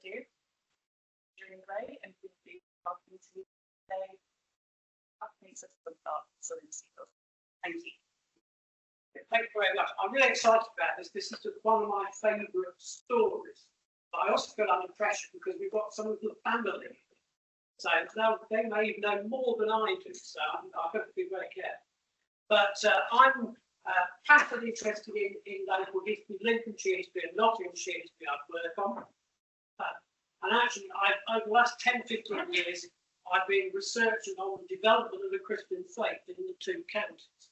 do. Adrian Gray, and we'll be welcome to a Black Prince of Scunthorpe, Salim C. Thank you. Thank you very much. I'm really excited about this. This is one of my favourite stories. But I also feel under pressure because we've got some of the family. So they may know more than I do, so I have to be very careful. But I'm passionately interested in local history, Lincolnshire history and Nottinghamshire history I've worked on. And actually, over the last 10, 15 years, I've been researching on the development of the Christian faith in the two counties.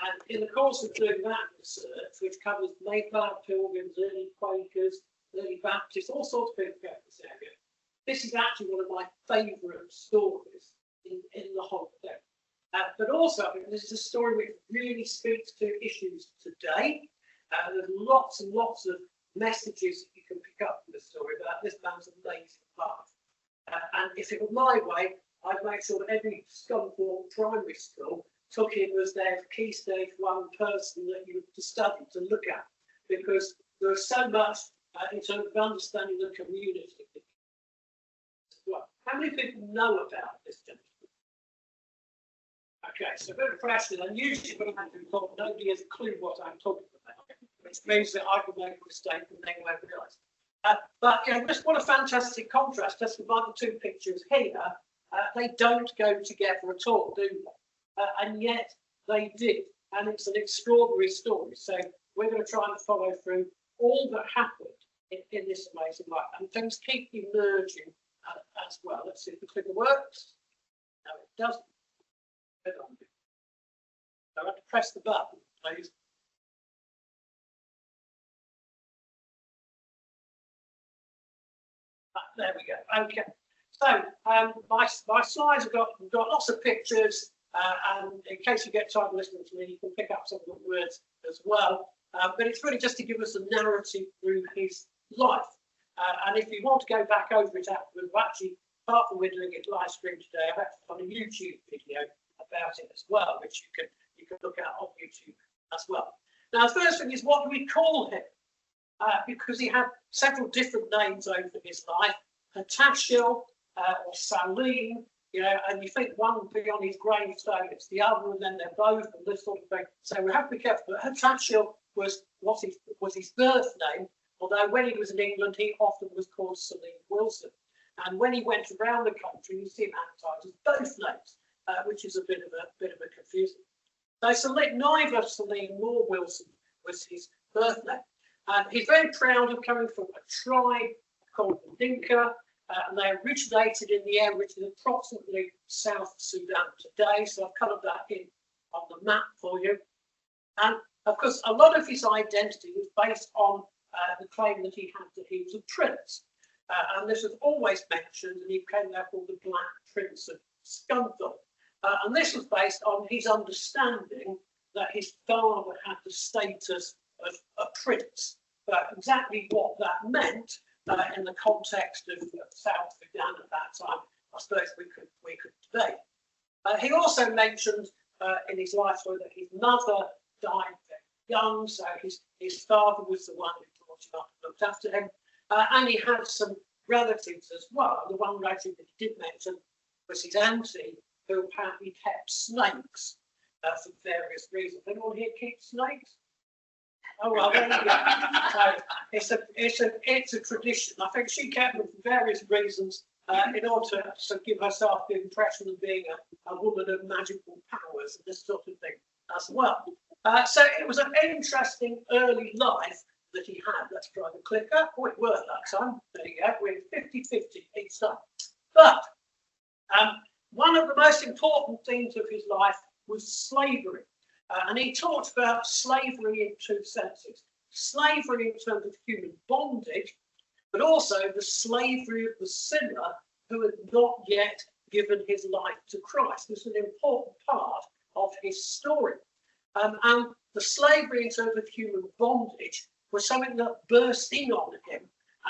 And in the course of doing that research, which covers Mayflower Pilgrims, early Quakers, early Baptists, all sorts of people go to this area, this is actually one of my favourite stories in the whole thing. But also, I think this is a story which really speaks to issues today. There's lots and lots of messages that you can pick up from the story about this man's amazing life. And if it were my way, I'd make sure that every Scunthorpe primary school took him as their key stage 1 person that you have to study, to look at, because there's so much in terms of understanding the community. Well, how many people know about this gentleman? Okay, so a bit of pressure, and usually when I'm talking, nobody has a clue what I'm talking about, which means that I can make a mistake and they won't realise. But you know, just what a fantastic contrast, just with the two pictures here. They don't go together at all, do they? And yet they did, and it's an extraordinary story. So we're going to try and follow through all that happened in this amazing life, and things keep emerging as well. Let's see if the clicker works. No, it doesn't. I have to press the button, please. There we go. Okay. So my slides have got lots of pictures, and in case you get time listening to me, you can pick up some of the words as well. But it's really just to give us a narrative through his life. And if you want to go back over it afterwards, actually, apart from we're doing it live stream today, I've actually done a YouTube video about it as well, which you can look at on YouTube as well. Now, the first thing is, what do we call him? Because he had several different names over his life. Hatashil or Salim, you know, and you think one would be on his gravestone, it's the other, and then they're both, and this sort of thing. So we have to be careful. But Hatashil was his birth name, although when he was in England, he often was called Salim Wilson. And when he went around the country, you see him advertised as both names, which is a bit of a confusion. So neither Salim nor Wilson was his birth name. And he's very proud of coming from a tribe called the Dinka, and they originated in the area which is approximately South Sudan today. So I've coloured that in on the map for you. And of course, a lot of his identity was based on the claim that he had that he was a prince. And this was always mentioned, and he became therefore the Black Prince of Scunthorpe. And this was based on his understanding that his father had the status of a prince. But exactly what that meant in the context of South Sudan at that time, I suppose we could debate. He also mentioned in his life story that his mother died very young, so his father was the one who brought him up and looked after him. And he had some relatives as well. The one relative that he did mention was his auntie, who apparently kept snakes for various reasons. Anyone here keep snakes? Oh well, there you go. So it's a tradition. I think she kept them for various reasons in order to give herself the impression of being a woman of magical powers and this sort of thing as well. So it was an interesting early life that he had. Let's try the clicker. Oh, it worked that time. There you go. We're 50-50 each time. But one of the most important themes of his life was slavery. And he talked about slavery in two senses. Slavery in terms of human bondage, but also the slavery of the sinner who had not yet given his life to Christ. This is an important part of his story. And the slavery in terms of human bondage was something that burst in on him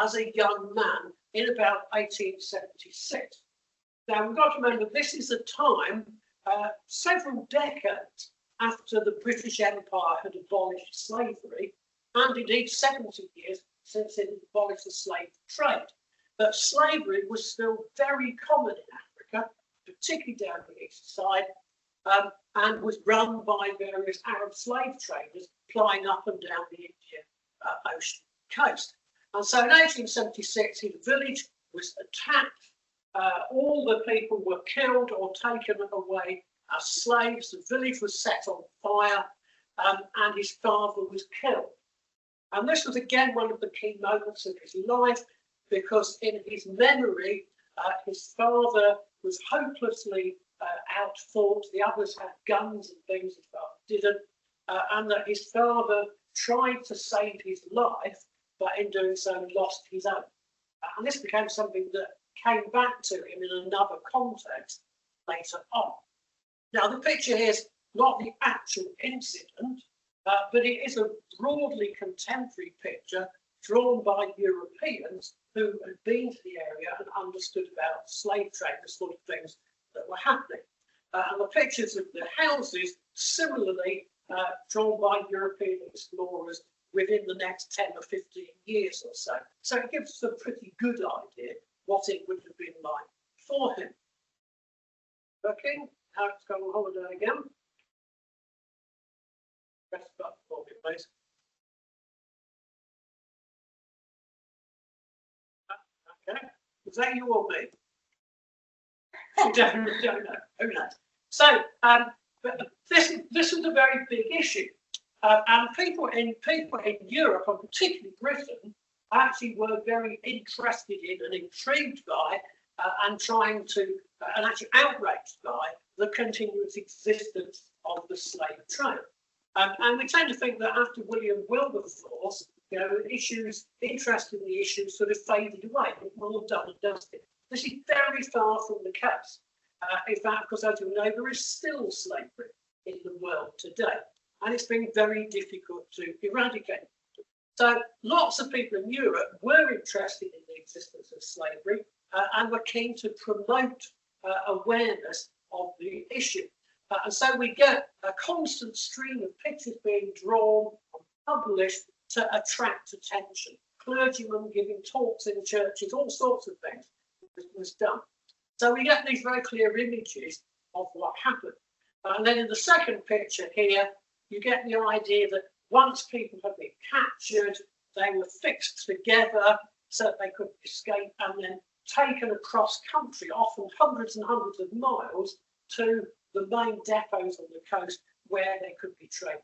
as a young man in about 1876. Now, we've got to remember, this is a time several decades after the British Empire had abolished slavery, and indeed 70 years since it abolished the slave trade. that slavery was still very common in Africa, particularly down the east side, and was run by various Arab slave traders plying up and down the Indian Ocean coast. And so in 1876, his village was attacked. All the people were killed or taken away as slaves. The village was set on fire, and his father was killed. And this was again one of the key moments of his life, because in his memory, his father was hopelessly outfought. The others had guns and things, his father didn't, and that his father tried to save his life, but in doing so lost his own. And this became something that came back to him in another context later on. Now, the picture here is not the actual incident, but it is a broadly contemporary picture drawn by Europeans who had been to the area and understood about slave trade, the sort of things that were happening. And the pictures of the houses, similarly drawn by European explorers within the next 10 or 15 years or so. So it gives us a pretty good idea what it would have been like for him. Working, how it's gone on holiday again. Press the button for me, please. Okay, is that you or me? I don't know. Who knows? So, but this is a very big issue, and people in Europe, and particularly Britain, actually were very interested in and intrigued by, and trying to, and actually outraged by the continuous existence of the slave trade. And we tend to think that after William Wilberforce, you know, interest in the issues sort of faded away. It was all done and dusted. This is very far from the case. In fact, because as you know, there is still slavery in the world today, and it's been very difficult to eradicate. So lots of people in Europe were interested in the existence of slavery and were keen to promote awareness of the issue. And so we get a constant stream of pictures being drawn and published to attract attention. Clergymen giving talks in churches, all sorts of things was done. So we get these very clear images of what happened. And then in the second picture here, you get the idea that once people had been captured, they were fixed together so that they could escape and then taken across country, often hundreds and hundreds of miles, to the main depots on the coast where they could be traded.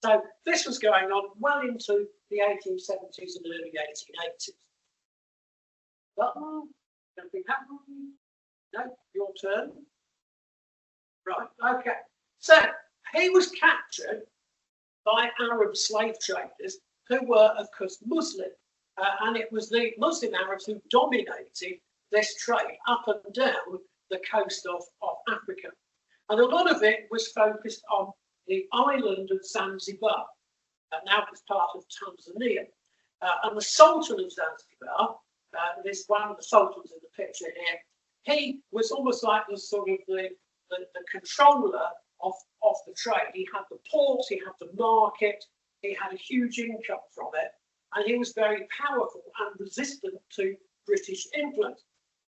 So this was going on well into the 1870s and early 1880s. Anything happening? No, your turn. Right, okay. So he was captured by Arab slave traders who were, of course, Muslim. And it was the Muslim Arabs who dominated this trade up and down the coast of Africa. And a lot of it was focused on the island of Zanzibar, now it's part of Tanzania. And the Sultan of Zanzibar, this one of the sultans in the picture here, he was almost like the sort of the controller of the trade. He had the port, he had the market, he had a huge income from it, and he was very powerful and resistant to British influence,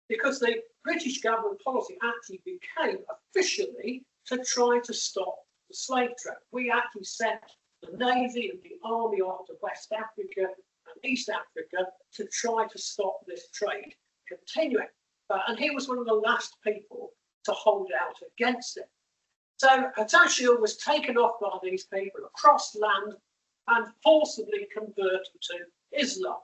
because the British government policy actually became officially to try to stop the slave trade. We actually sent the Navy and the Army off to West Africa and East Africa to try to stop this trade continuing. And he was one of the last people to hold out against it. So Hatashiel was taken off by these people across land and forcibly converted to Islam.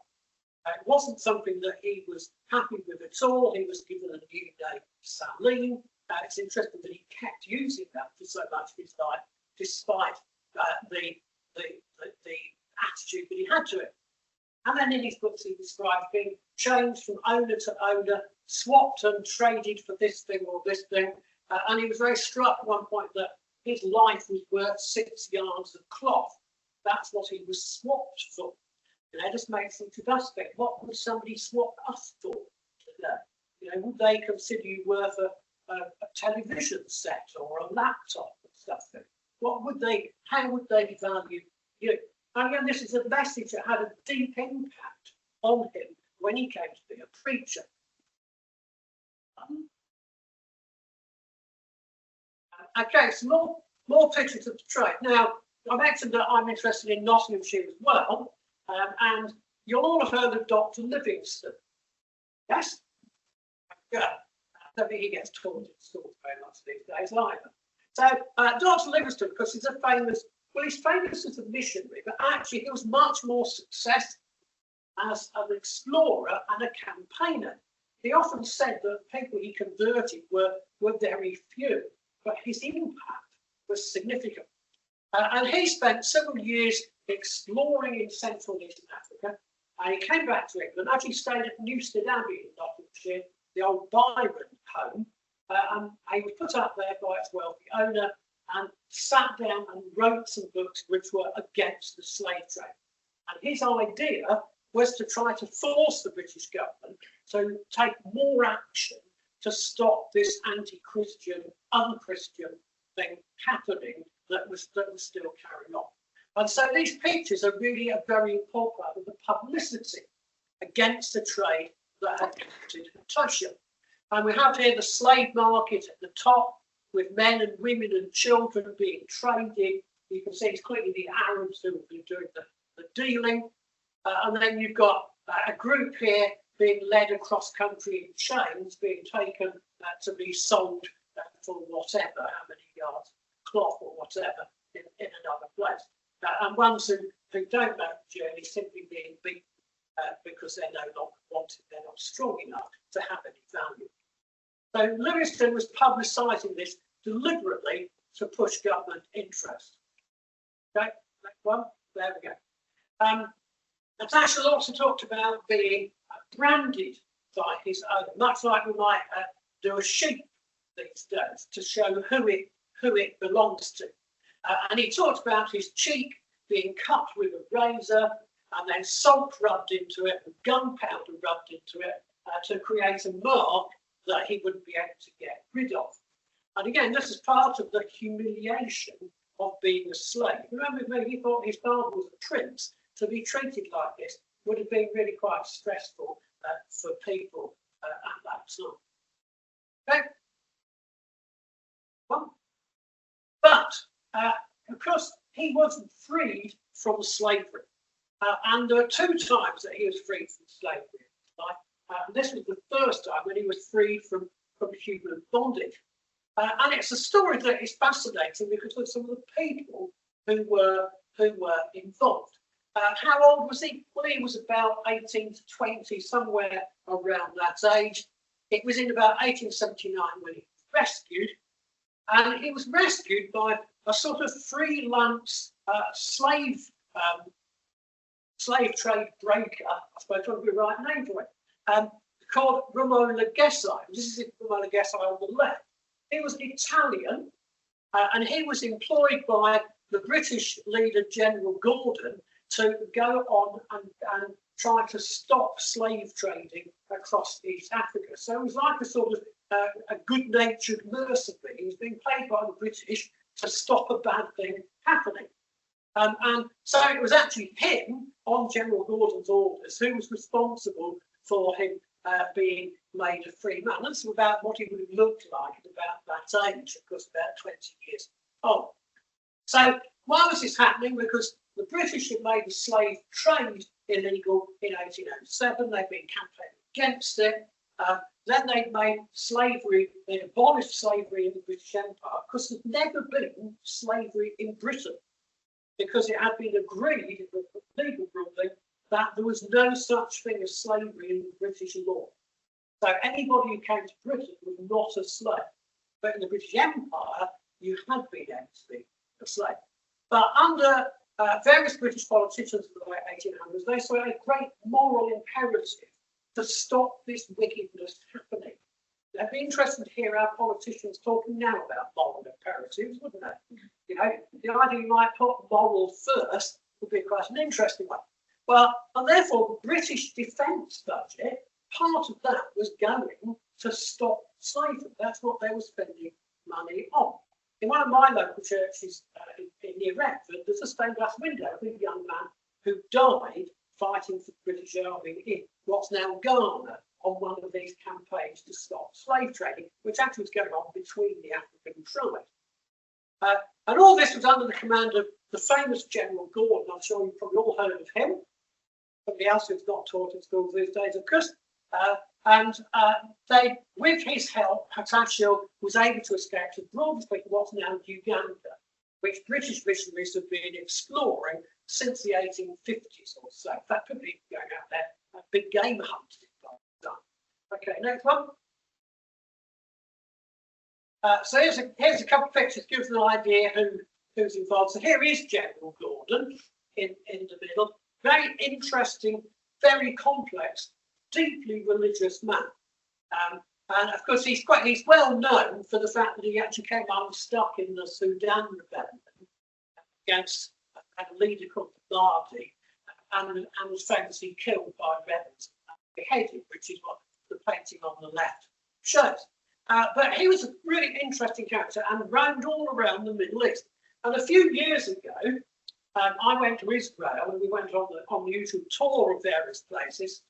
It wasn't something that he was happy with at all. He was given a new name, Salim. It's interesting that he kept using that for so much of his life, despite the attitude that he had to it. And then in his books, he described being changed from owner to owner, swapped and traded for this thing or this thing. And he was very struck at one point that his life was worth 6 yards of cloth. That's what he was swapped for. You know, it just makes them to us think, what would somebody swap us for today? You know, would they consider you worth a television set or a laptop and stuff? What would they, how would they value you? And again, this is a message that had a deep impact on him when he came to be a preacher. Okay, so more pictures of the trade. Now, I mentioned that I'm interested in Nottinghamshire as well, and you'll all have heard of Dr. Livingstone. Yes? Yeah. I don't think he gets taught in schools very much these days either. So, Dr. Livingstone, because he's he's famous as a missionary, but actually he was much more successful as an explorer and a campaigner. He often said that people he converted were very few, but his impact was significant. And he spent several years exploring in Central and Eastern Africa, and he came back to England. Actually stayed at Newstead Abbey in Nottinghamshire, the old Byron home, and he was put up there by its wealthy owner and sat down and wrote some books which were against the slave trade. And his idea was to try to force the British government to take more action to stop this anti-Christian, un-Christian thing happening that was still carrying on. And so these pictures are really a very important part of the publicity against the trade that had entered Russia. And we have here the slave market at the top, with men and women and children being traded. You can see it's clearly the Arabs who have been doing the dealing. And then you've got a group here being led across country in chains, being taken to be sold for whatever, how many yards cloth or whatever, in another place. And ones who don't make the journey simply being beaten because they're no longer wanted, they're not strong enough to have any value. So Livingstone was publicising this deliberately to push government interest. Okay, next one, there we go. Natasha also talked about being branded by his own, much like we might do a sheep these days to show who it belongs to. And he talked about his cheek being cut with a razor and then salt rubbed into it and gunpowder rubbed into it to create a mark that he wouldn't be able to get rid of. And again, this is part of the humiliation of being a slave. Remember, he thought his father was a prince. To be treated like this would have been really quite stressful for people at that time. Okay. Well, but because he wasn't freed from slavery, and there were 2 times that he was freed from slavery in his life. And this was the first time when he was freed from human bondage. And it's a story that is fascinating because of some of the people who were involved. How old was he? Well, he was about 18 to 20, somewhere around that age. It was in about 1879 when he was rescued. And he was rescued by a sort of freelance slave trade breaker, I suppose would be the right name for it, called Romola Gesai. This is Romola Gesai on the left. He was Italian, and he was employed by the British leader, General Gordon, to go on and try to stop slave trading across East Africa. So it was like a sort of a good-natured mercenary. He was being paid by the British to stop a bad thing happening. And so it was actually him, on General Gordon's orders, who was responsible for him being made a free man. That's about what he would have looked like at about that age, of course, about 20 years old. So why was this happening? Because the British had made the slave trade illegal in 1807. They'd been campaigning against it. Then they'd made slavery, they'd abolished slavery in the British Empire because there'd never been slavery in Britain, because it had been agreed in the legal ruling that there was no such thing as slavery in the British law. So anybody who came to Britain was not a slave. But in the British Empire, you had been able to be a slave. But under various British politicians in the late 1800s, they saw a great moral imperative to stop this wickedness happening. It'd be interesting to hear our politicians talking now about moral imperatives, wouldn't it? You know, the idea you might put moral first would be quite an interesting one. Well, and therefore the British defence budget, part of that was going to stop slavery. That's what they were spending money on. In one of my local churches near Retford, there's a stained glass window of a young man who died fighting for the British Army in what's now Ghana on one of these campaigns to stop slave trading, which actually was going on between the African tribes. And all this was under the command of the famous General Gordon. I'm sure you've probably all heard of him. Somebody else who's not taught in schools these days, of course. They, with his help, Hatatcha was able to escape to broadly what's now Uganda, which British missionaries have been exploring since the 1850s or so. That could be going out there, big game hunting. Okay, next one. So here's a couple of pictures, gives an idea who's involved. So here is General Gordon in the middle. Very interesting, very complex, deeply religious man. And of course, he's well known for the fact that he actually came unstuck in the Sudan rebellion against a leader called Mahdi, and was famously killed by rebels and beheaded, which is what the painting on the left shows. But he was a really interesting character and roamed all around the Middle East. And a few years ago, I went to Israel and we went on the usual tour of various places,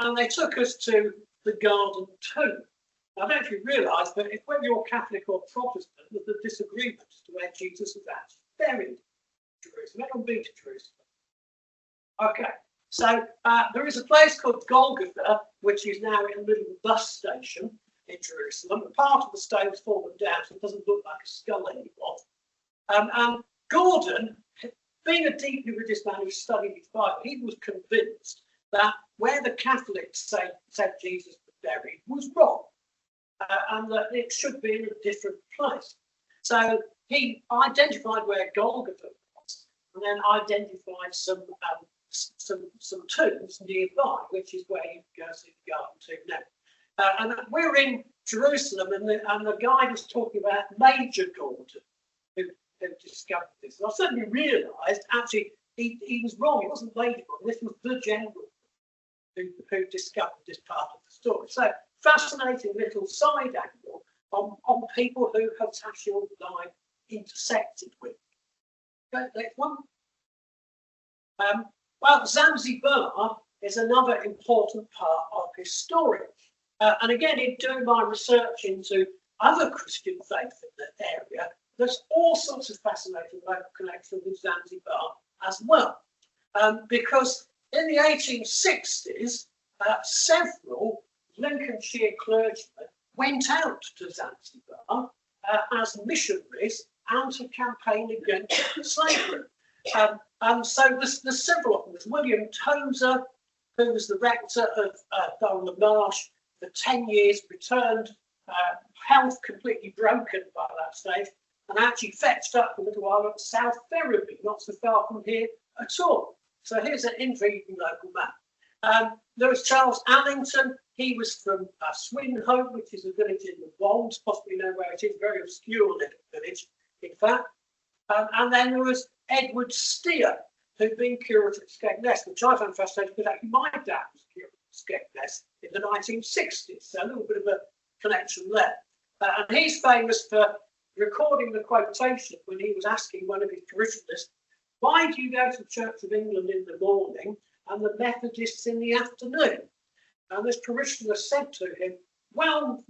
and they took us to the Garden Tomb. Now, I don't know if you realise, but whether you're Catholic or Protestant, there's a disagreement as to where Jesus was actually buried in Jerusalem. Everyone been to Jerusalem? Okay, so there is a place called Golgotha, which is now in the middle of a bus station in Jerusalem. A part of the stone's fallen down, so it doesn't look like a skull anymore. And Gordon, being a deeply religious man who studied his Bible, he was convinced that where the Catholics said Jesus was buried was wrong, and that it should be in a different place. So he identified where Golgotha was, and then identified some tombs nearby, which is where you go to the Garden Tomb now. And we're in Jerusalem, and the guide was talking about Major Gordon, who discovered this. And I suddenly realised, actually, he was wrong. It wasn't Major Gordon. This was the general who discovered this part of the story. So, fascinating little side angle on people who Hatatcha life intersected with. Okay, next one. Well, Zanzibar is another important part of his story. And again, in doing my research into other Christian faiths in the area, there's all sorts of fascinating local connections with Zanzibar as well. Because in the 1860s, several Lincolnshire clergymen went out to Zanzibar as missionaries and to campaign against slavery. And so there's several of them. There's William Tozer, who was the rector of Dolan Marsh for 10 years, returned, health completely broken by that stage, and actually fetched up a little while at South Ferriby, not so far from here at all. So here's an intriguing local man. There was Charles Allington. He was from Swinhoe, which is a village in the Wolds, possibly know where it is, very obscure little village, in fact. And then there was Edward Steer, who'd been curate at Skegness, which I found fascinating because actually my dad was curate at Skegness in the 1960s, so a little bit of a connection there. And he's famous for recording the quotation when he was asking one of his parishioners, why do you go to the Church of England in the morning and the Methodists in the afternoon? And this parishioner said to him, well,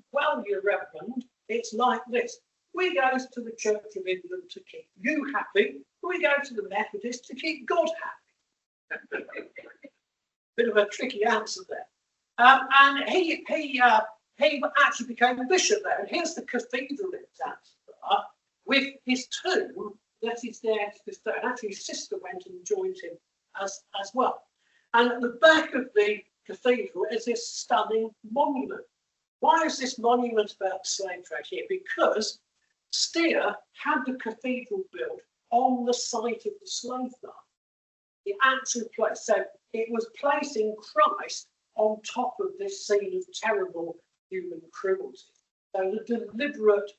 your Reverend, it's like this. We go to the Church of England to keep you happy. We go to the Methodists to keep God happy. Bit of a tricky answer there. And he actually became a bishop there. And here's the cathedral in Zanzibar with his tomb that is there to this day. And actually his sister went and joined him as well. And at the back of the cathedral is this stunning monument. Why is this monument about the slave trade here? Because Steer had the cathedral built on the site of the slave market, the actual place. So it was placing Christ on top of this scene of terrible human cruelty. So the deliberate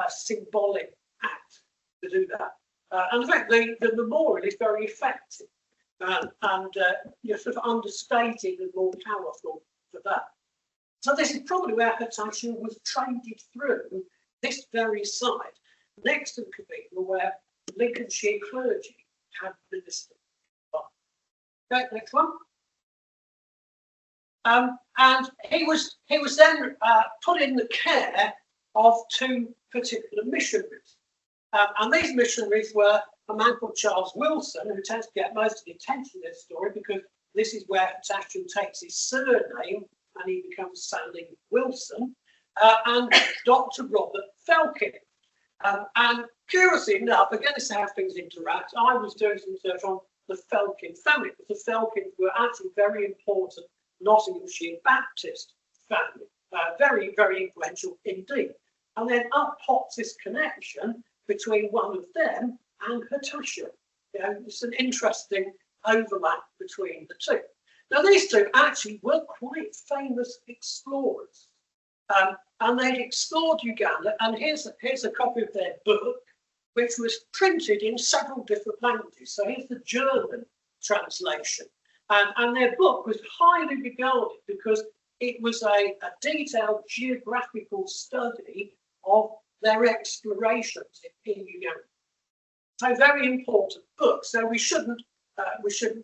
symbolic act to do that. And in fact, the memorial is very effective and you're sort of understating and more powerful for that. So this is probably where Hatatcha was traded through this very site, next to the cathedral where Lincolnshire clergy had ministered. Okay, next one. And he was then put in the care of two particular missionaries. And these missionaries were a man called Charles Wilson, who tends to get most of the attention in this story because this is where Hatashiel takes his surname and he becomes Salim Wilson, and Dr. Robert Felkin. And curiously enough, again, this is how things interact. I was doing some research on the Felkin family, because the Felkins were actually very important Nottinghamshire Baptist family, very, very influential indeed. And then up pops this connection between one of them and Hatashiel. You know, it's an interesting overlap between the two. Now, these two actually were quite famous explorers, and they'd explored Uganda. And here's a copy of their book, which was printed in several different languages. So here's the German translation. And their book was highly regarded because it was a detailed geographical study of their explorations in Uganda. So very important book. So we shouldn't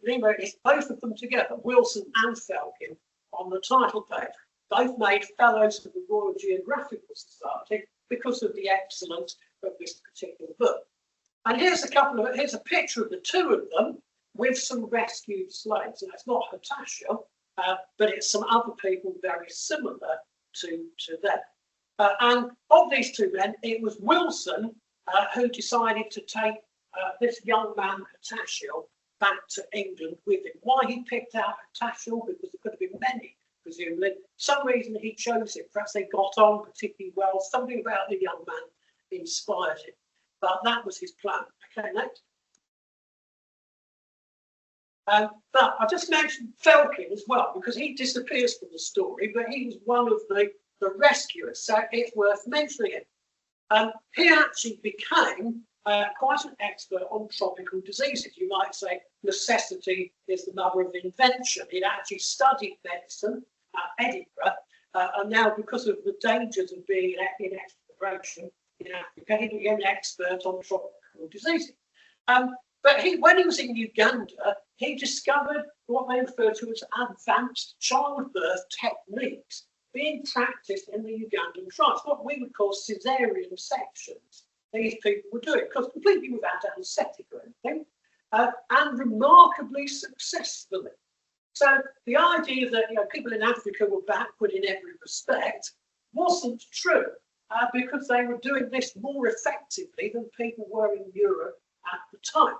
remember it's both of them together, Wilson and Felkin, on the title page. Both made fellows of the Royal Geographical Society because of the excellence of this particular book. And here's a picture of the two of them with some rescued slaves. And it's not Hatashiel, but it's some other people very similar to them. And of these two men, it was Wilson who decided to take this young man, Hatashiel, back to England with him. Why he picked out Hatashiel? Because there could have been many, presumably. Some reason he chose it. Perhaps they got on particularly well. Something about the young man inspired him. But that was his plan. Okay, next. But I just mentioned Felkin as well, because he disappears from the story, but he was one of the rescuers, so it's worth mentioning him. He actually became quite an expert on tropical diseases. You might say necessity is the mother of invention. He'd actually studied medicine at Edinburgh, and now because of the dangers of being in exploration in Africa, he became an expert on tropical diseases. But when he was in Uganda, he discovered what they refer to as advanced childbirth techniques being practiced in the Ugandan tribes, what we would call caesarean sections. These people were doing, because completely without anaesthetic or anything, and remarkably successfully. So the idea that people in Africa were backward in every respect wasn't true, because they were doing this more effectively than people were in Europe at the time.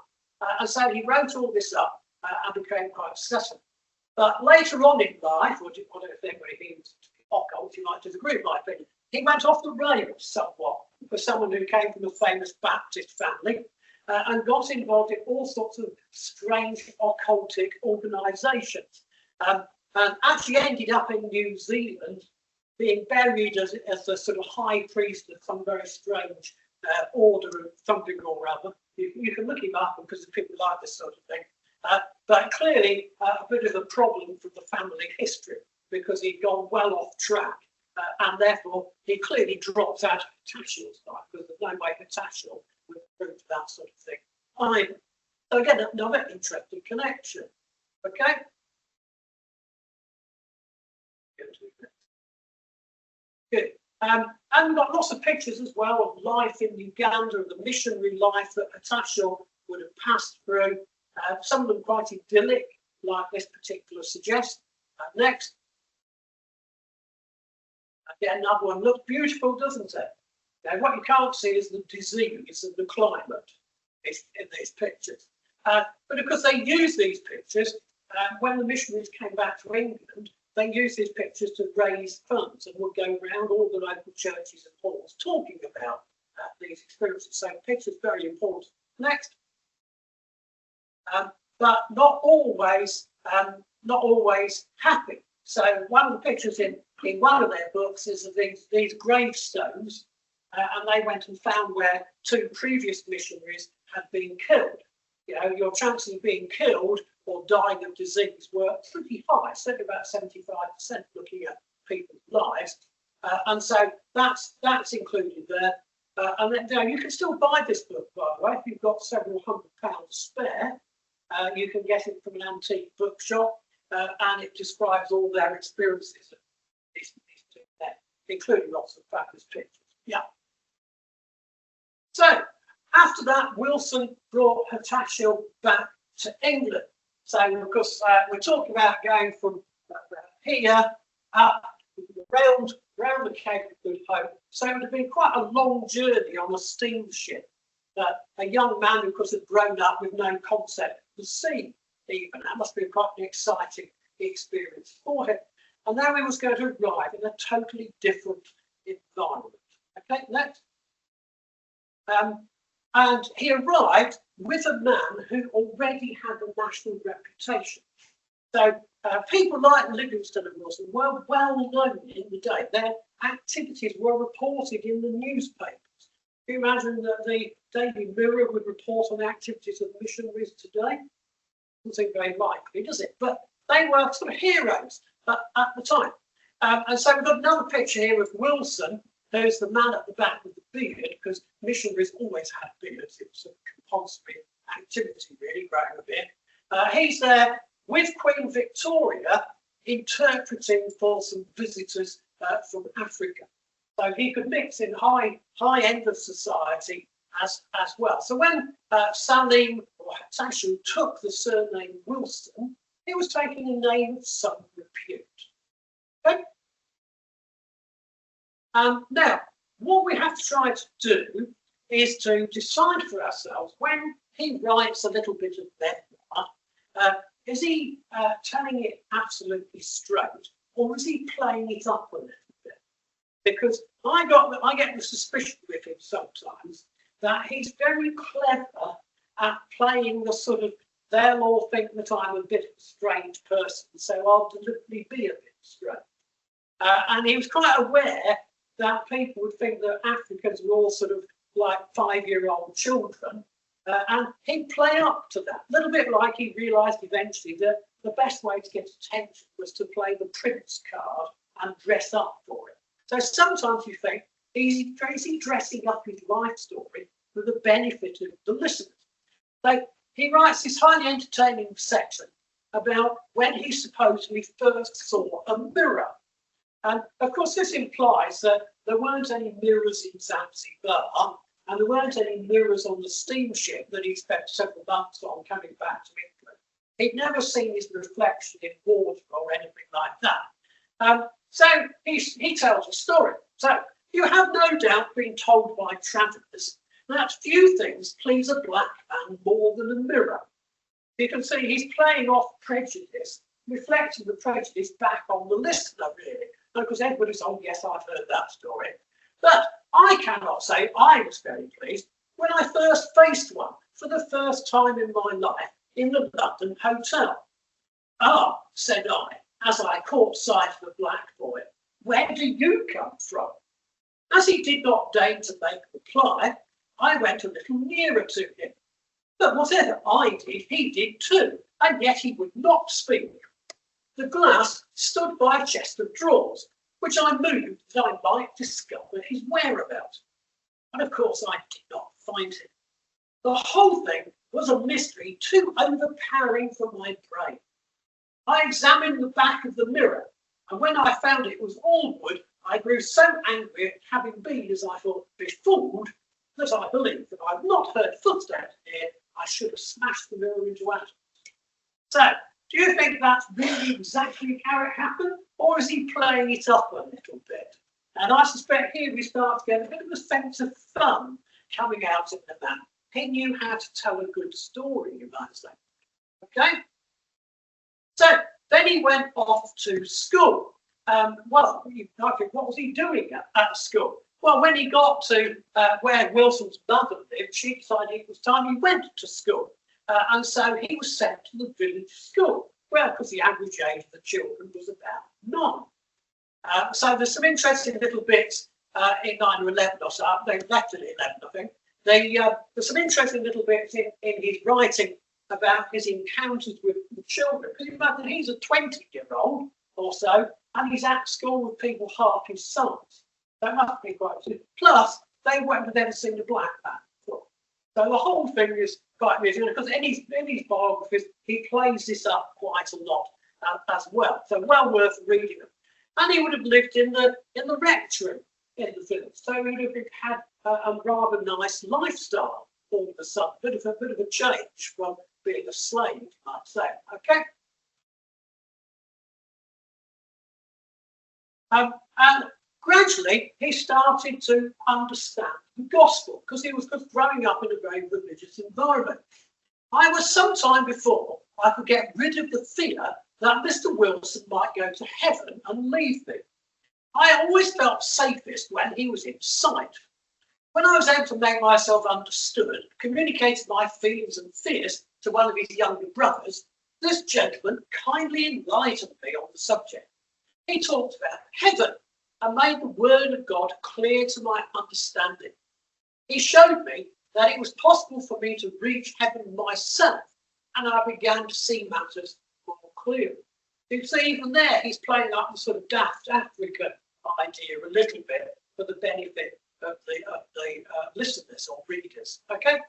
And so he wrote all this up and became quite successful. But later on in life, or I don't think when he was occult, you might disagree with my opinion, he went off the rails somewhat for someone who came from a famous Baptist family and got involved in all sorts of strange occultic organisations, and actually ended up in New Zealand being buried as a sort of high priest of some very strange order of something or other. You can look him up because people like this sort of thing. But clearly a bit of a problem for the family history because he'd gone well off track, and therefore he clearly drops out of Hatashiel's life because there's no way Hatashiel would prove that sort of thing either. So again, another interesting connection. Okay. Good. And we've got lots of pictures as well of life in Uganda, of the missionary life that Hatashiel would have passed through. Some of them quite idyllic, like this particular suggests. Next. Again, another one looks beautiful, doesn't it? Now, what you can't see is the disease and the climate in these pictures. But because they use these pictures, when the missionaries came back to England, they used these pictures to raise funds and would go around all the local churches and halls talking about these experiences. So pictures very important. Next. But not always happy. So one of the pictures in one of their books is of these gravestones, and they went and found where two previous missionaries had been killed. You know, your chances of being killed or dying of disease were pretty high, certainly about 75% looking at people's lives. And so that's included there. And then now you can still buy this book, by the way, if you've got several £100 spare. You can get it from an antique bookshop. and it describes all their experiences. These two there, including lots of fabulous pictures. Yeah. So after that, Wilson brought Hatatchel back to England. So of course, we're talking about going from here up round the Cape of Good Hope. So it would have been quite a long journey on a steamship. A young man who, of course, had grown up with no concept of the sea, even. That must have been quite an exciting experience for him. And now he was going to arrive in a totally different environment. Okay, next. And he arrived with a man who already had a national reputation. So people like Livingston and Wilson were well known in the day. Their activities were reported in the newspapers. Can you imagine that the Daily Mirror would report on the activities of missionaries today? Doesn't seem very likely, does it? But they were sort of heroes at the time. And so we've got another picture here of Wilson, who's the man at the back with the beard, because missionaries always had beards. It was a compulsory activity, really, growing a beard. He's there with Queen Victoria, interpreting for some visitors from Africa. So he could mix in high end of society as well. So when Salim or Hatatchel took the surname Wilson, he was taking a name of some repute. Okay? Now, what we have to try to do is to decide for ourselves when he writes a little bit of memoir, is he telling it absolutely straight, or is he playing it up a little bit? Because I get the suspicion with him sometimes that he's very clever at playing the sort of, they'll all think that I'm a bit of a strange person, so I'll deliberately be a bit strange. And he was quite aware that people would think that Africans were all sort of like 5-year-old children, and he'd play up to that. A little bit like he realised eventually that the best way to get attention was to play the Prince card and dress up for it. So sometimes you think, is he dressing up his life story for the benefit of the listeners? So he writes this highly entertaining section about when he supposedly first saw a mirror. And of course, this implies that there weren't any mirrors in Zanzibar, and there weren't any mirrors on the steamship that he spent several months on coming back to England. He'd never seen his reflection in water or anything like that. So he tells a story. So you have no doubt been told by travellers that few things please a black man more than a mirror. You can see he's playing off prejudice, reflecting the prejudice back on the listener, really. Because everybody's, oh yes, I've heard that story. But I cannot say I was very pleased when I first faced one for the first time in my life in the London hotel. Ah, said I, as I caught sight of the black boy, where do you come from? As he did not deign to make reply, I went a little nearer to him. But whatever I did, he did too, and yet he would not speak. The glass stood by a chest of drawers, which I moved that I might discover his whereabouts. And of course I did not find him. The whole thing was a mystery too overpowering for my brain. I examined the back of the mirror, and when I found it was all wood, I grew so angry at having been, as I thought, befooled, that I believe that I had not heard footsteps here. I should have smashed the mirror into atoms. So, do you think that's really exactly how it happened, or is he playing it up a little bit? And I suspect here we start to get a bit of a sense of fun coming out in the man. He knew how to tell a good story, you might say. Okay? So then he went off to school. What was he doing at school? Well, when he got to where Wilson's mother lived, she decided it was time he went to school. And so he was sent to the village school, well, because the average age of the children was about 9. So there's some interesting little bits in 9 or 11 or so. They left it at 11, I think. There's some interesting little bits in his writing about his encounters with the children. Because you imagine he's a 20-year-old or so, and he's at school with people half his size. That must be quite good. Plus, they won't have ever seen a black man before. So the whole thing is quite amusing, because in his biographies, he plays this up quite a lot. as well. So well worth reading them. And he would have lived in the rectory in the village. So he would have had a rather nice lifestyle all of a sudden. Bit of a change from being a slave, I'd say. Okay. And gradually he started to understand the gospel because he was growing up in a very religious environment. I was some time before I could get rid of the fear that Mr. Wilson might go to heaven and leave me. I always felt safest when he was in sight. When I was able to make myself understood, communicated my feelings and fears to one of his younger brothers, this gentleman kindly enlightened me on the subject. He talked about heaven and made the word of God clear to my understanding. He showed me that it was possible for me to reach heaven myself, and I began to see matters more clearly. You see, even there, he's playing up the sort of daft African idea a little bit for the benefit of the listeners or readers. Okay.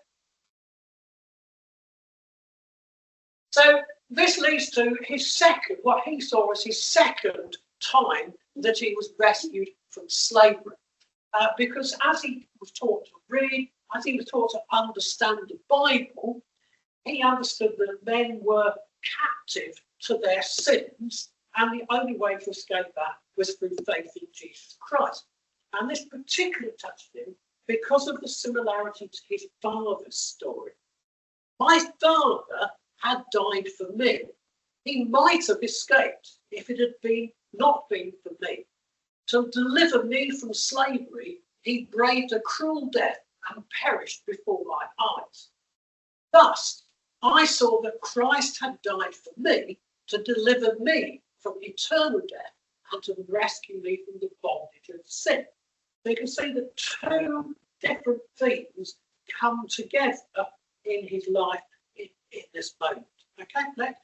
So this leads to his second, what he saw as his second time that he was rescued from slavery. Because as he was taught to read, as he was taught to understand the Bible, he understood that men were captive to their sins, and the only way to escape that was through faith in Jesus Christ. And this particularly touched him because of the similarity to his father's story. My father had died for me. He might have escaped if it had not been for me. To deliver me from slavery, he braved a cruel death and perished before my eyes. Thus, I saw that Christ had died for me to deliver me from eternal death and to rescue me from the bondage of sin. So you can see the two different themes come together in his life in this moment. Okay, next.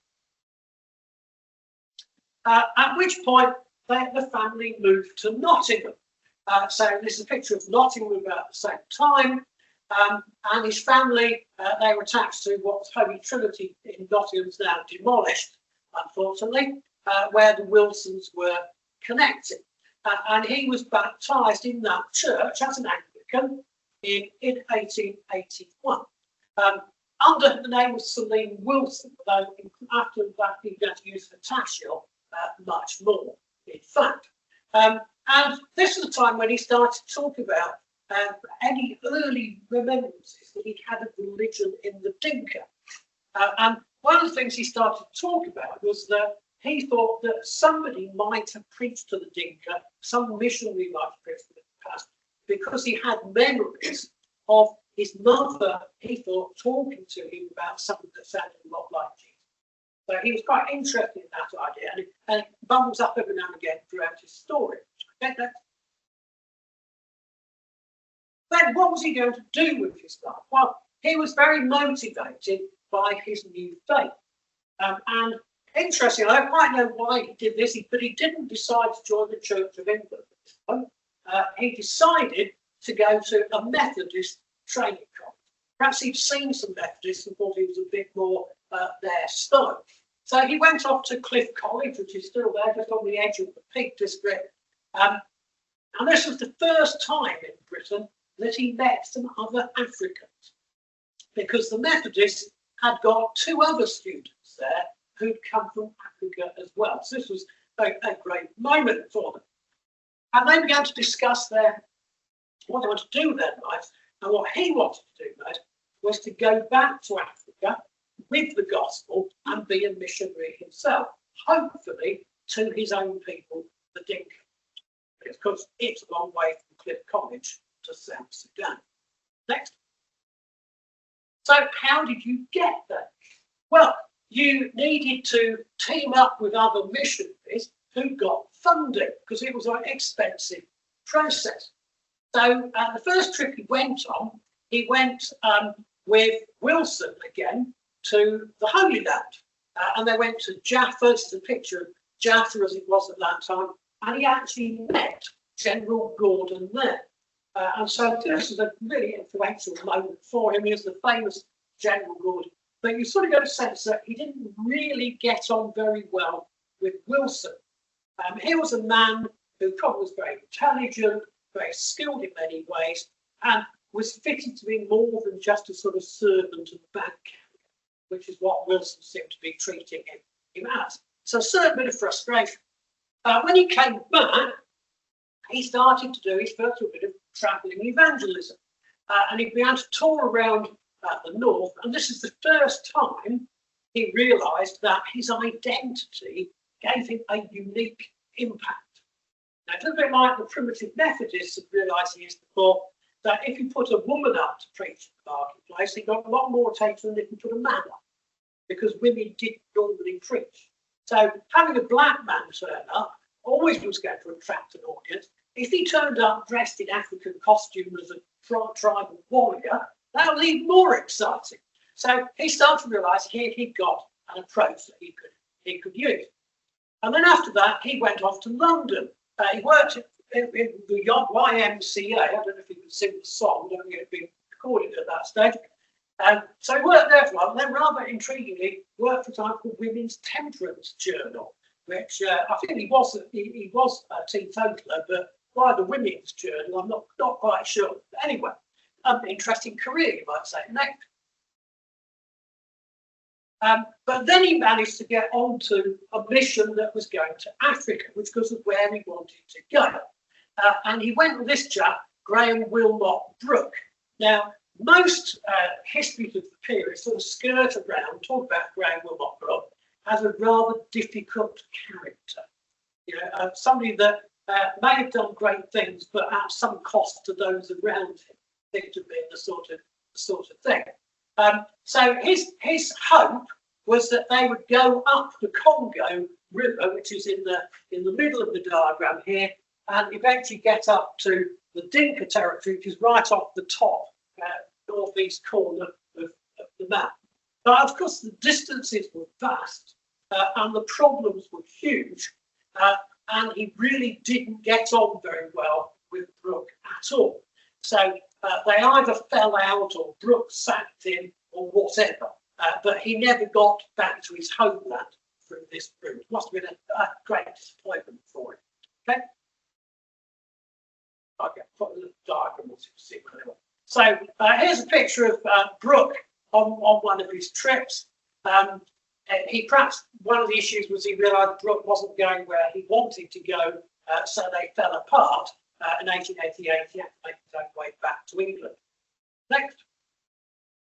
At which point the family moved to Nottingham. So this is a picture of Nottingham about the same time. And his family, they were attached to what's Holy Trinity in Nottingham's now demolished, unfortunately, where the Wilsons were connected. And he was baptised in that church as an Anglican in 1881. Under the name of Salim Wilson, although after that he began to use Fatashil much more, in fact. And this was the time when he started to talk about any early remembrances that he'd had of religion in the Dinka. And one of the things he started to talk about was that he thought that somebody might have preached to the Dinka, some missionary might have preached in the past, because he had memories of his mother, he thought, talking to him about something that sounded a lot like Jesus. So he was quite interested in that idea, and it bubbles up every now and again throughout his story. Okay, then what was he going to do with his life? Well, he was very motivated by his new faith. And interestingly, I don't quite know why he did this, but he didn't decide to join the Church of England. He decided to go to a Methodist training college. Perhaps he'd seen some Methodists and thought he was a bit more their style. So he went off to Cliff College, which is still there, just on the edge of the Peak District. And this was the first time in Britain that he met some other Africans, because the Methodists had got two other students there who'd come from Africa as well. So this was a great moment for them. And they began to discuss what they wanted to do with their lives. And what he wanted to do most was to go back to Africa with the gospel and be a missionary himself, hopefully to his own people, the Dinka. Because it's a long way from Cliff College to South Sudan. Next. So how did you get there? Well, you needed to team up with other missionaries who got funding, because it was an expensive process. So the first trip he went on, he went with Wilson again to the Holy Land. And they went to Jaffa. It's a picture of Jaffa as it was at that time. And he actually met General Gordon there. And so this is a really influential moment for him. He was the famous General Gordon. But you sort of get a sense that he didn't really get on very well with Wilson. He was a man who probably was very intelligent, very skilled in many ways, and was fitted to be more than just a sort of servant of the bank, which is what Wilson seemed to be treating him as. So a certain bit of frustration. When he came back, he started to do his first bit of travelling evangelism. And he began to tour around the north, and this is the first time he realised that his identity gave him a unique impact. Now, it's a bit like the primitive Methodists had realised years before that if you put a woman up to preach in the marketplace, it got a lot more attention than if you put a man up, because women didn't normally preach. So having a black man turn up always was going to attract an audience. If he turned up dressed in African costume as a tribal warrior, that was even more exciting. So he started to realise here he'd got an approach that he could use. And then after that, he went off to London. He worked in the YMCA. I don't know if he could sing the song, I don't think it had been recorded at that stage. So he worked there for a while, and then rather intriguingly, worked for a time called Women's Temperance Journal, which I think he was a teetotaler, but by the Women's Journal, I'm not quite sure. But anyway, an interesting career, you might say, next. But then he managed to get onto a mission that was going to Africa, which was where he wanted to go. And he went with this chap, Graham Wilmot Brooke. Now, most histories of the period sort of skirt around, talk about Graham Wilmot Brooke as a rather difficult character. You know, somebody that may have done great things, but at some cost to those around him. Seemed to be the sort of thing. So his hope was that they would go up the Congo River, which is in the middle of the diagram here, and eventually get up to the Dinka territory, which is right off the top northeast corner of the map. But of course, the distances were vast and the problems were huge, and he really didn't get on very well with Brooke at all. So they either fell out or Brooke sacked him or whatever, but he never got back to his homeland through this route. Must have been a great disappointment for him. Okay. Okay, put a little diagram to see anyway. So here's a picture of Brooke on one of his trips. He perhaps one of the issues was he realised Brooke wasn't going where he wanted to go, so they fell apart. In 1888, he had to make his own way back to England. Next.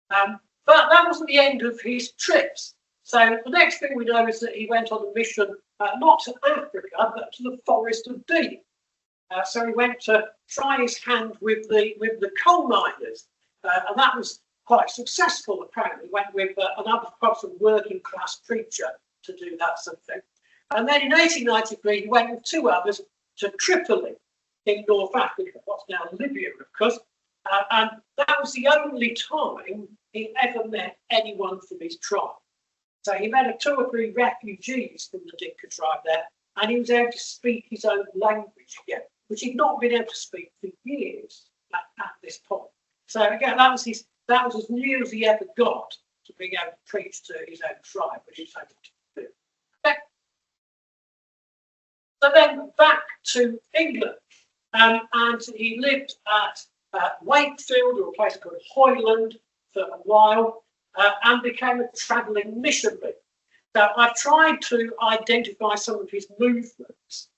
But that wasn't the end of his trips. So the next thing we know is that he went on a mission, not to Africa, but to the Forest of Dean. So he went to try his hand with the coal miners, and that was quite successful, apparently. He went with another perhaps working class preacher to do that sort of thing. And then in 1893, he went with two others to Tripoli in North Africa, what's now Libya, of course. And that was the only time he ever met anyone from his tribe. So he met two or three refugees from the Dinka tribe there, and he was able to speak his own language again, which he'd not been able to speak for years at this point. So again, that was as near as he ever got to being able to preach to his own tribe, which he's able to do. Okay. So then back to England, and he lived at Wakefield, or a place called Hoyland, for a while, and became a travelling missionary. So I've tried to identify some of his movements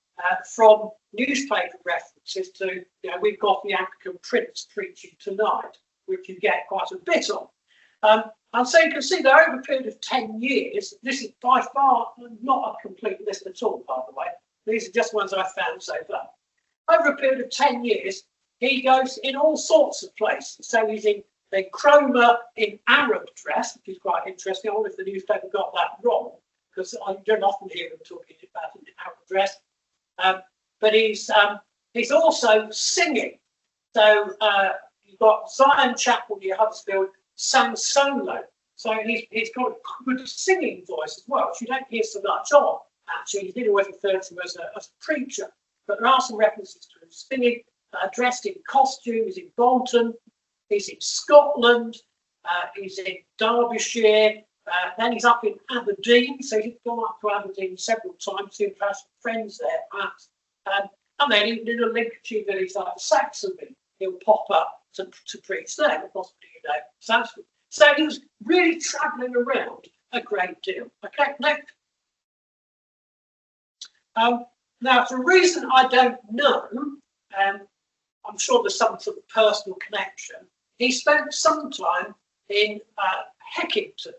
from newspaper references to, we've got the African Prince preaching tonight, which you get quite a bit on. And so you can see that over a period of 10 years, this is by far not a complete list at all, by the way. These are just ones I've found so far. Over a period of 10 years, he goes in all sorts of places. So he's in Cromer in Arab dress, which is quite interesting. I wonder if the newspaper got that wrong, because I don't often hear them talking about it in Arab dress. But he's also singing. So you've got Zion Chapel near Huddersfield sang solo. So he's got a good singing voice as well, which you don't hear so much of. Actually, he's been always referred to as a preacher. But there are some references to him singing, dressed in costume. He's in Bolton. He's in Scotland, he's in Derbyshire, Then he's up in Aberdeen, so he's gone up to Aberdeen several times. He has some friends there, perhaps. And then even in a Lincolnshire village like Saxonby, he'll pop up to preach there, possibly, Saxonby. So he was really travelling around a great deal. Okay, next. Now, for a reason I don't know, I'm sure there's some sort of personal connection. He spent some time in Heckington,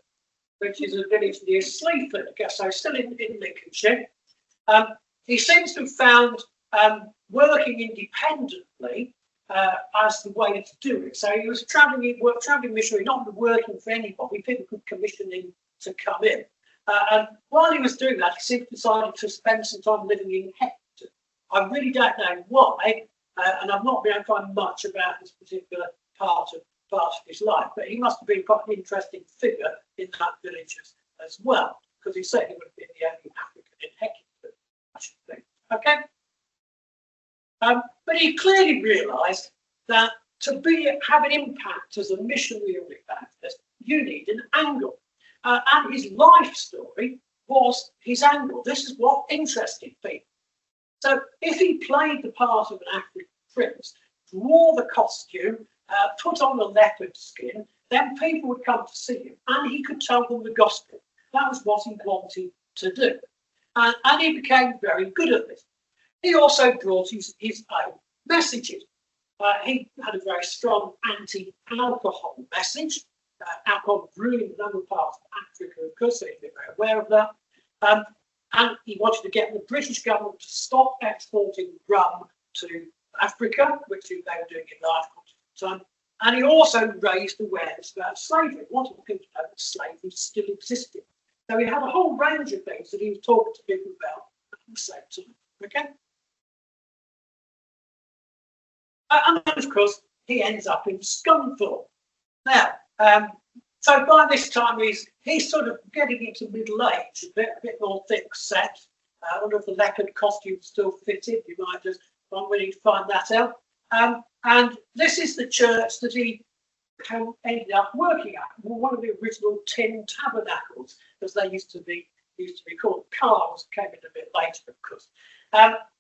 which is a village near Sleaford, I guess, so still in Lincolnshire. He seems to have found working independently as the way to do it. So he was travelling missionary, not working for anybody. People could commission him to come in. And while he was doing that, he seemed to decided to spend some time living in Heckington. I really don't know why, and I've not been able to find much about this particular part of his life, but he must have been quite an interesting figure in that village as well, because he certainly would have been the only African in Heckington, I should think. Okay. But he clearly realised that to have an impact as a missionary or evangelist, you need an angle. And his life story was his angle. This is what interested people. So if he played the part of an African prince, wore the costume, put on a leopard skin, then people would come to see him and he could tell them the gospel. That was what he wanted to do. And he became very good at this. He also brought his own messages. He had a very strong anti-alcohol message. Alcohol ruined a number of parts of Africa, of course, so he'd been very aware of that. And he wanted to get the British government to stop exporting rum to Africa, which they were doing in large quantities at the time. And he also raised awareness about slavery. He wanted people to know that slavery still existed. So he had a whole range of things that he was talking to people about at the same time. Okay? And then, of course, he ends up in Scunthorpe. Now, so by this time he's sort of getting into middle age, a bit more thick set. I wonder if the leopard costume still fitted. You might just really find that out. And this is the church that he ended up working at, one of the original tin tabernacles, as they used to be called. Cars came in a bit later, of course.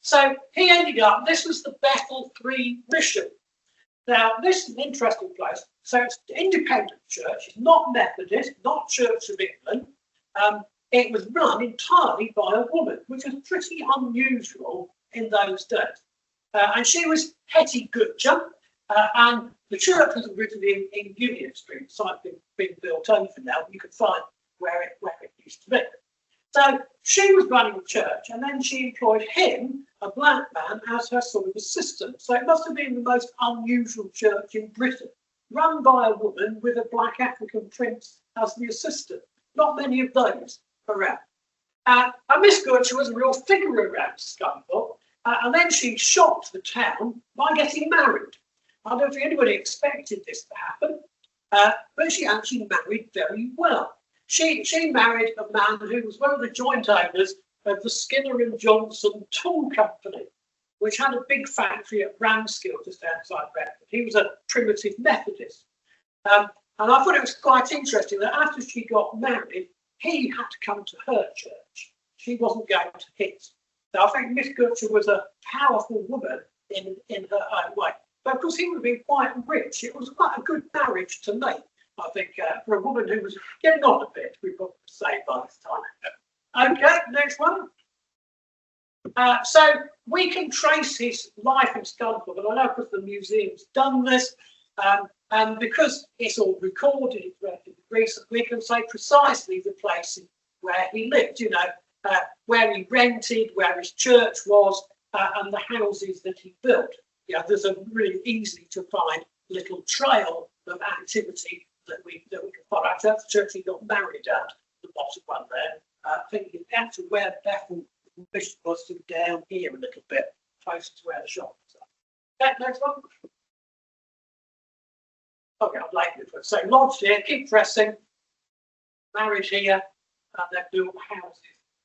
So he ended up. This was the Bethel 3 mission. Now, this is an interesting place. So it's an independent church. It's not Methodist, not Church of England. It was run entirely by a woman, which was pretty unusual in those days. And she was Hetty Goodger, and the church was originally in Union Street. The site being built over now. You can find where it used to be. So she was running the church, and then she employed him, a black man, as her sort of assistant. So it must have been the most unusual church in Britain, run by a woman with a black African prince as the assistant. Not many of those around. And Miss Goodger was a real figure around Scunthorpe, and then she shocked the town by getting married. I don't think anybody expected this to happen, but she actually married very well. She married a man who was one of the joint owners of the Skinner and Johnson Tool Company, which had a big factory at Ramskill just outside Bedford. He was a primitive Methodist. And I thought it was quite interesting that after she got married, he had to come to her church. She wasn't going to his. So I think Miss Goodger was a powerful woman in her own way. But of course, he would have been quite rich. It was quite a good marriage to make, I think, for a woman who was getting on a bit, we probably say by this time. Okay, next one. So we can trace his life in Scunthorpe, and I know because the museum's done this, and because it's all recorded, it's relatively recent, we can say precisely the place where he lived, where he rented, where his church was, and the houses that he built. Yeah, there's a really easy to find little trail of activity that we can follow. Actually, that's the church he got married at, the bottom one there. I think it's actually where Bethel was sort of down here a little bit, close to where the shop was. Okay, next one. Okay, I'd like this one. So lodged here, keep pressing, married here, and then built houses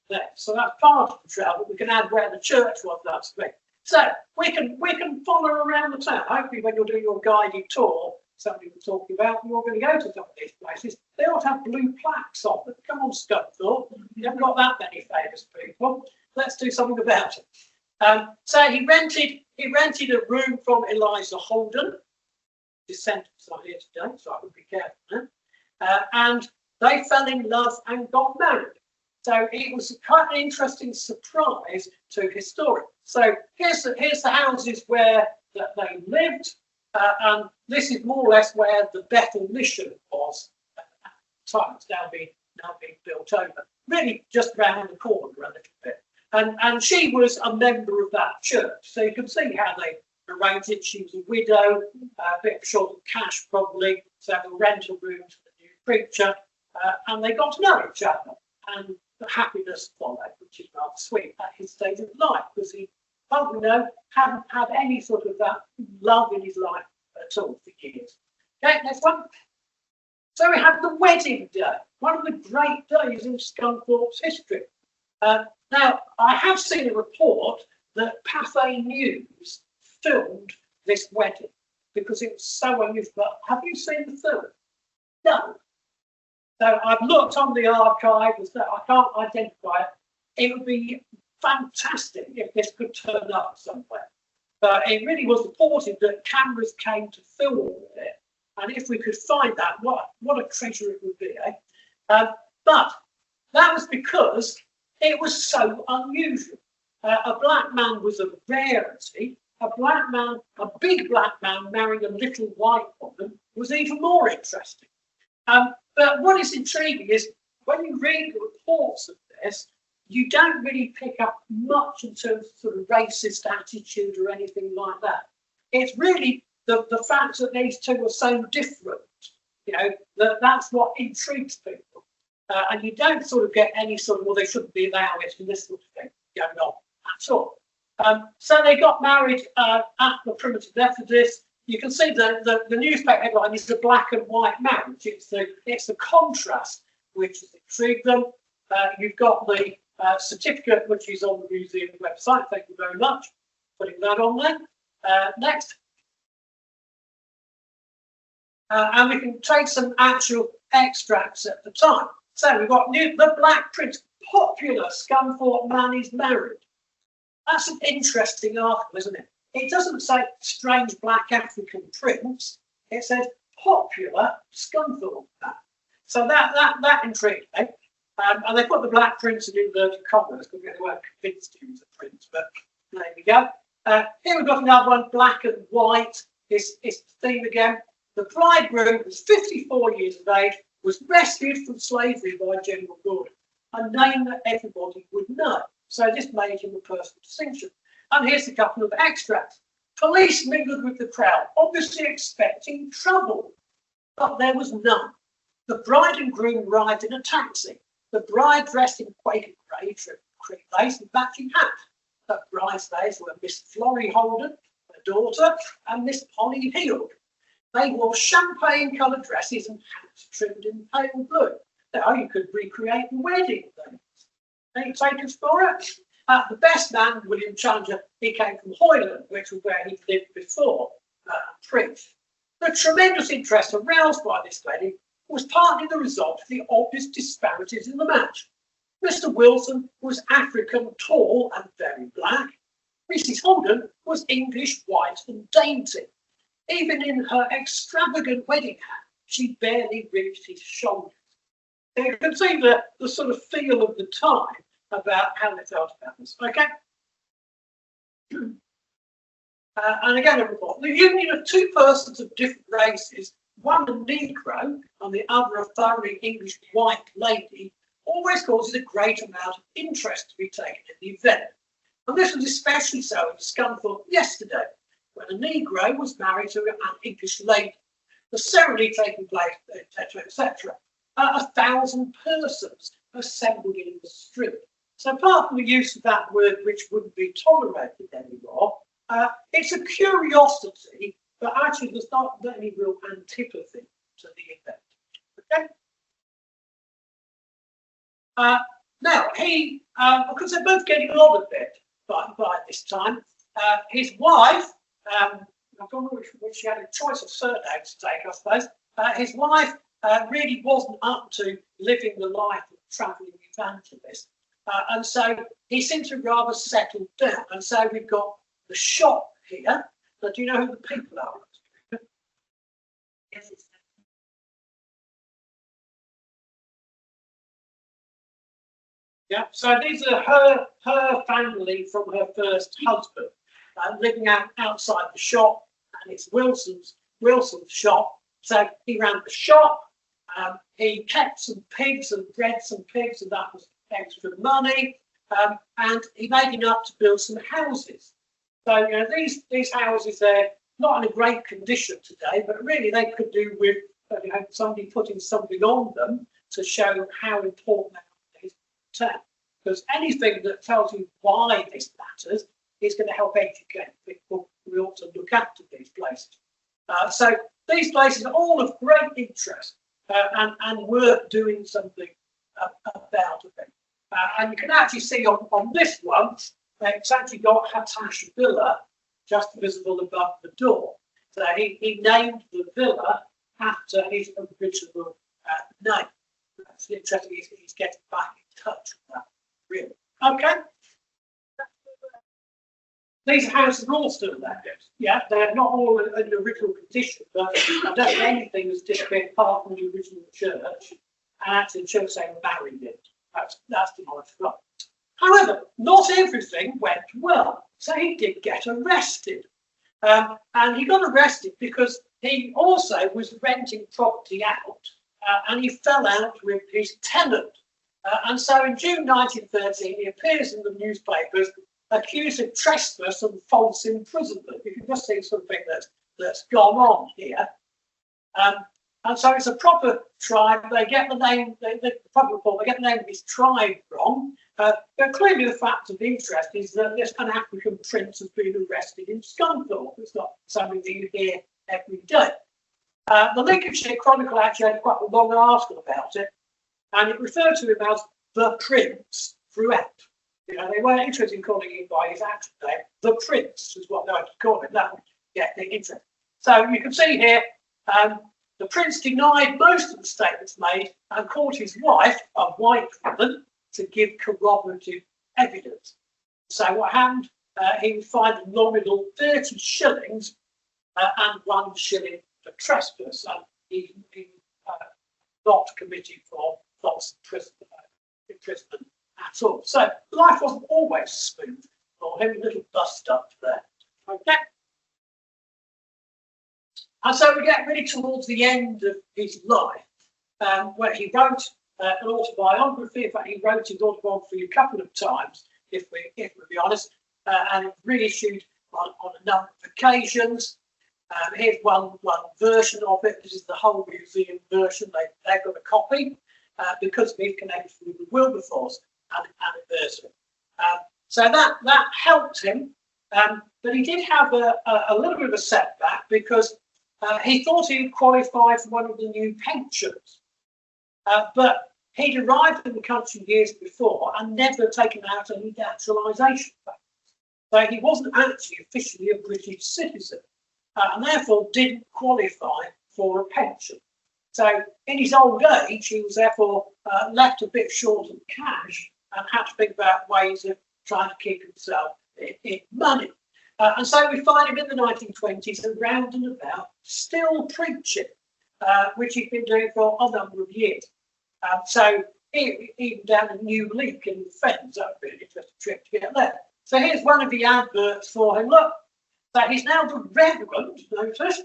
there. So that's part of the trail, but we can add where the church was last week. So we can follow around the town. Hopefully, when you're doing your guided tour, somebody was talking about, you're going to go to some of these places, they ought to have blue plaques on them. Come on, Scunthorpe, you haven't got that many famous people. Let's do something about it. So he rented a room from Eliza Holden. Descendants are here today, so I would be careful. And they fell in love and got married. So it was quite an interesting surprise to historians. So here's the houses where they lived, and this is more or less where the Bethel mission was at the time. It's now being built over, really just round the corner a little bit. And she was a member of that church, so you can see how they arranged it. She was a widow, a bit short of cash probably, so had a rental room to the new preacher, and they got to know each other, and the happiness followed, which is rather sweet at his stage of life, because he, well, we know, hadn't had any sort of that love in his life at all for years. Okay, next one. So we have the wedding day, one of the great days in Scunthorpe's history. Now, I have seen a report that Pathé News filmed this wedding because it was so unusual. But have you seen the film? No. So I've looked on the archive, so I can't identify it. It would be fantastic if this could turn up somewhere. But it really was reported that cameras came to film it. And if we could find that, what a treasure it would be, eh? But that was because it was so unusual. A black man was a rarity. A big black man marrying a little white woman was even more interesting. But what is intriguing is when you read the reports of this, you don't really pick up much in terms of sort of racist attitude or anything like that. It's really the fact that these two are so different, you know, that's what intrigues people. And you don't sort of get any sort of, well, they shouldn't be allowed it and this sort of thing going on at all. So they got married at the Primitive Methodist. You can see the newspaper headline is the black and white marriage. It's the contrast which has intrigued them. You've got the certificate, which is on the museum website. Thank you very much for putting that on there. Next. And we can take some actual extracts at the time. So we've got the Black Prince, popular Scunthorpe man is married. That's an interesting article, isn't it? It doesn't say strange black African prince. It says popular Scunthorpe man. So that intrigued me. And they put the Black Prince in inverted commas because they weren't convinced he was a prince. But there we go. Here we've got another one, black and white. It's the theme again. The bridegroom was 54 years of age, was rescued from slavery by General Gordon, a name that everybody would know. So this made him a personal distinction. And here's a couple of extracts. Police mingled with the crowd, obviously expecting trouble, but there was none. The bride and groom arrived in a taxi. The bride dressed in Quaker grey trim, cream lace and matching hat. The bridesmaids were Miss Florrie Holden, her daughter, and Miss Polly Heald. They wore champagne-coloured dresses and hats trimmed in pale blue. Now you could recreate the wedding things. Any takers for it? The best man, William Challenger, he came from Hoyland, which was where he lived before preached. The tremendous interest aroused by this wedding was partly the result of the obvious disparities in the match. Mr. Wilson was African, tall and very black. Mrs. Holden was English, white and dainty. Even in her extravagant wedding hat, she barely reached his shoulders. So you can see the sort of feel of the time about how they felt about this. Okay. And again, a report. The union of two persons of different races, one a Negro and the other a thoroughly English white lady, always causes a great amount of interest to be taken in the event. And this was especially so in Scunthorpe yesterday, when a Negro was married to an English lady. The ceremony taking place, etc., etc. 1,000 persons assembled in the street. So apart from the use of that word, which wouldn't be tolerated anymore, it's a curiosity, but actually there's not any real antipathy to the event. Okay. Now he, because they're both getting on a bit by this time, his wife I don't know which he had a choice of surnames to take, I suppose. His wife really wasn't up to living the life of a travelling evangelist. And so he seemed to rather settle down. And so we've got the shop here. But do you know who the people are? Yes, it's Yeah, so these are her family from her first husband, living outside the shop, and it's Wilson's shop. So he ran the shop. He kept some pigs and bred some pigs, and that was extra money. And he made enough to build some houses. So you know these houses, they're not in a great condition today, but really they could do with somebody putting something on them to show how important they are. Because anything that tells you why this matters is going to help educate people. We ought to look after these places. So these places are all of great interest and worth doing something about it. And you can actually see on this one, it's actually got Hatash Villa just visible above the door. So he named the villa after his original name. That's interesting. He's getting back in touch with that, really. Okay. These houses are all still there. Yeah, they're not all in the original condition, but I don't think anything has disappeared apart from the original church. And actually, the church saying married it. That's the knowledge I've got. However, not everything went well. So he did get arrested. And he got arrested because he also was renting property out. And he fell out with his tenant. And so in June 1913, he appears in the newspapers accused of trespass and false imprisonment. You can just see something that's gone on here. And so it's a proper tribe. They get the name, they get the name of his tribe wrong. But clearly the fact of interest is that this an African prince has been arrested in Scunthorpe. It's not something that you hear every day. The Lincolnshire Chronicle actually had quite a long article about it, and it referred to him as the Prince throughout. You know, they weren't interested in calling him by his actual name. The Prince is what they like to call him. That would get the interest. So you can see here, the Prince denied most of the statements made and called his wife, a white woman, to give corroborative evidence. So what happened? He was fined a nominal 30 shillings and 1 shilling for trespass, and he not committed for false imprisonment at all. So life wasn't always smooth for him, a little bust up there. Okay. And so we get really towards the end of his life, where he wrote an autobiography. In fact, he wrote his autobiography a couple of times, if we'll be honest, and it was reissued on a number of occasions. Here's one version of it. This is the whole museum version. They've got a copy because of his connection with the Wilberforce anniversary. So that helped him, but he did have a little bit of a setback because he thought he would qualify for one of the new pensions. But he'd arrived in the country years before and never taken out any naturalisation payments. So he wasn't actually officially a British citizen. And therefore didn't qualify for a pension. So in his old age, he was therefore left a bit short of cash and had to think about ways of trying to keep himself in money. And so we find him in the 1920s around and about, still preaching, which he's been doing for a number of years. So even down in New Leek in the Fens, that would be an interesting trip to get there. So here's one of the adverts for him. Look. So he's now the Reverend, notice,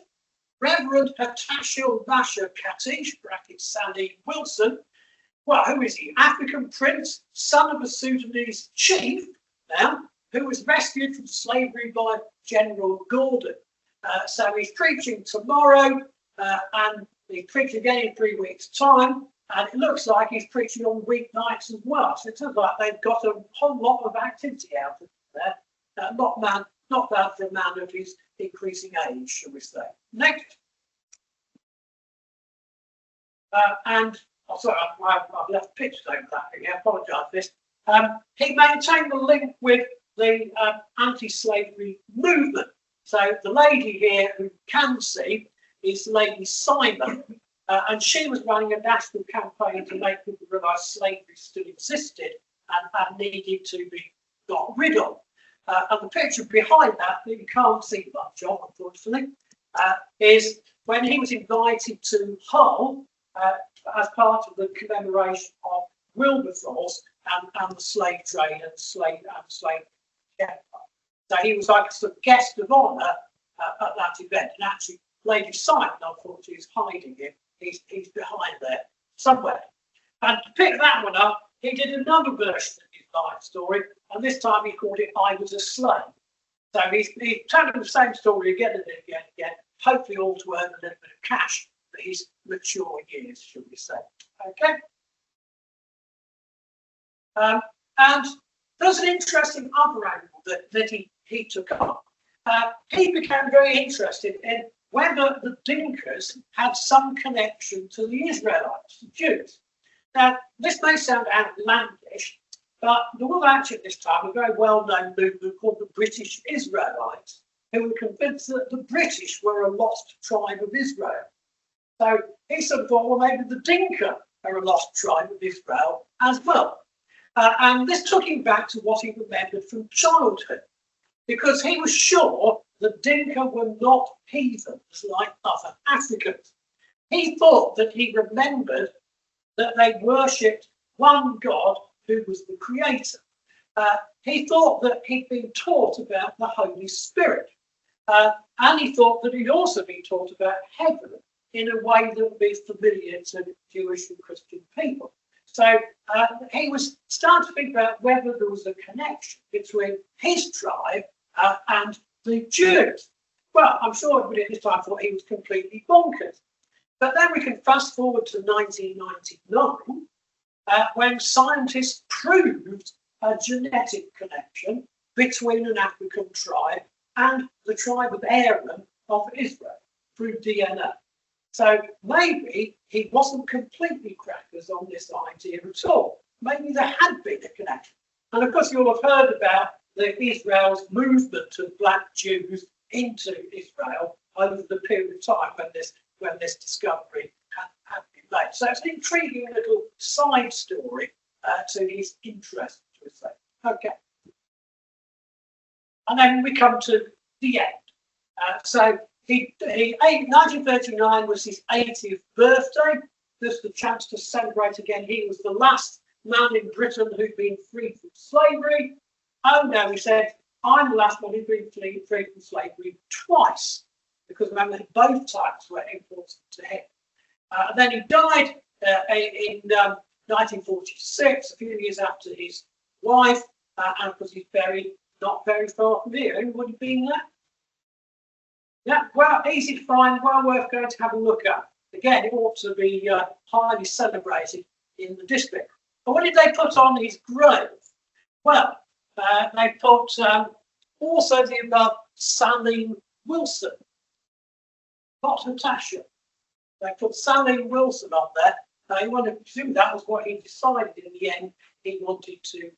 Reverend Hatashil Basha Katish, brackets Sandy Wilson. Well, who is he? African prince, son of a Sudanese chief, now, who was rescued from slavery by General Gordon. So he's preaching tomorrow, and he's preaching again in 3 weeks' time, and it looks like he's preaching on weeknights as well. So it looks like they've got a whole lot of activity out of there. Not bad for a man of his increasing age, shall we say. Next. Sorry, I've left pictures over that thing. I apologise for this. He maintained the link with the anti-slavery movement. So the lady here who you can see is Lady Simon, and she was running a national campaign to make people realise slavery still existed and needed to be got rid of. And the picture behind that you can't see much of, unfortunately, is when he was invited to Hull as part of the commemoration of Wilberforce and the slave trade and slave empire. So he was like a sort of guest of honour at that event. And actually, Lady Simon, unfortunately, is hiding him. He's behind there somewhere. And to pick that one up, he did another version of his life story, and this time he called it "I Was a Slave." So he's telling the same story again and again, hopefully all to earn a little bit of cash for his mature years, shall we say. Okay. And there's an interesting other angle that he took up. He became very interested in whether the Dinkas had some connection to the Israelites, the Jews. Now, this may sound outlandish, but there was actually at this time a very well-known movement called the British Israelites, who were convinced that the British were a lost tribe of Israel. So he sort of thought, well, maybe the Dinka are a lost tribe of Israel as well. And this took him back to what he remembered from childhood, because he was sure the Dinka were not heathens like other Africans. He thought that he remembered that they worshipped one God who was the creator. He thought that he'd been taught about the Holy Spirit. And he thought that he'd also been taught about heaven in a way that would be familiar to Jewish and Christian people. So he was starting to think about whether there was a connection between his tribe and the Jews. Well, I'm sure everybody at this time thought he was completely bonkers. But then we can fast forward to 1999, when scientists proved a genetic connection between an African tribe and the tribe of Aaron of Israel through DNA. So maybe he wasn't completely crackers on this idea at all. Maybe there had been a connection. And of course, you'll have heard about Israel's movement of black Jews into Israel over the period of time when this discovery had been made. So it's an intriguing little side story to his interest, shall we say. Okay. And then we come to the end. So 1939 was his 80th birthday. This is the chance to celebrate again. He was the last man in Britain who'd been freed from slavery. Oh no, he said, I'm the last one who's been freed from slavery twice, because remember, both times were important to him. And then he died in 1946, a few years after his wife, and because he's buried not very far from here. Anybody been there? Yeah, well, easy to find, well worth going to have a look at. Again, it ought to be highly celebrated in the district. But what did they put on his grave? Well, they put also the above Salim Wilson, not Natasha. They put Salim Wilson on there. You want to presume that was what he decided in the end he wanted to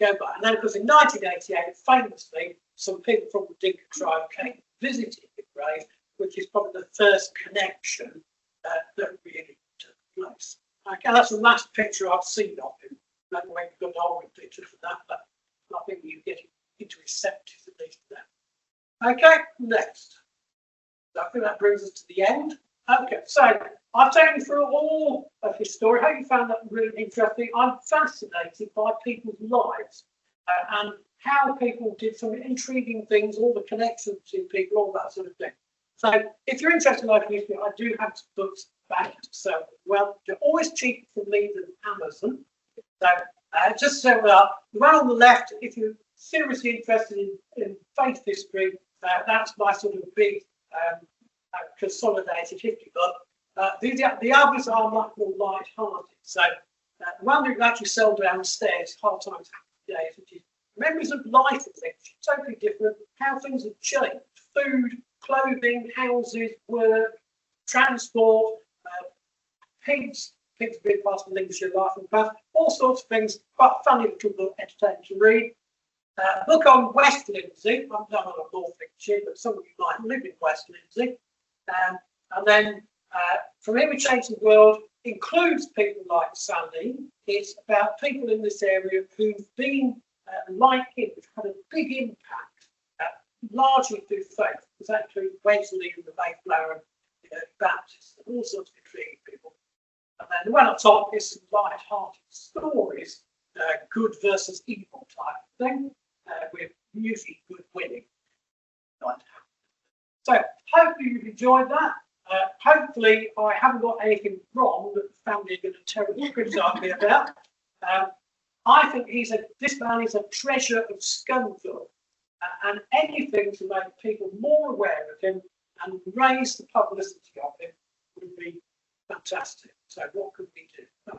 go by. And then, of course, in 1988, famously, some people from the Dinka tribe came visited the grave, which is probably the first connection that really took place. Okay, that's the last picture I've seen of him. I don't know when you've got an older picture for that, but I think you get into his 70s at least there. Okay, next. So I think that brings us to the end. Okay, so I've taken you through all of his story. I hope you found that really interesting. I'm fascinated by people's lives and how people did some intriguing things, all the connections between people, all that sort of thing. So if you're interested in local history, I do have some books back to sell. Well, they're always cheaper for me than Amazon. So just so the one on the left, if you're seriously interested in faith history, that's my sort of big consolidated history book. The others are much more light-hearted. So the one that you actually sell downstairs, Hard Times, Happy Days, which is memories of life and things, totally different, how things have changed. Food, clothing, houses, work, transport, pigs a big part of Lincolnshire life and past, all sorts of things, quite funny little book, entertaining to read. Book on West Lindsey. I'm not on North Lincolnshire, but some of you might live in West Lindsey. And then From Imitating the World includes people like Salim. It's about people in this area who've been, like him, who've had a big impact, largely through faith. Because that includes Wesley and the Mayflower and Baptists, and all sorts of intriguing people. And then the one up top is some light-hearted stories, good versus evil type thing, with usually good winning. So hopefully you've enjoyed that. Hopefully I haven't got anything wrong that the family are going to terribly criticise me about. I think this man is a treasure of Scunthorpe, and anything to make people more aware of him and raise the publicity of him would be fantastic. So what could we do?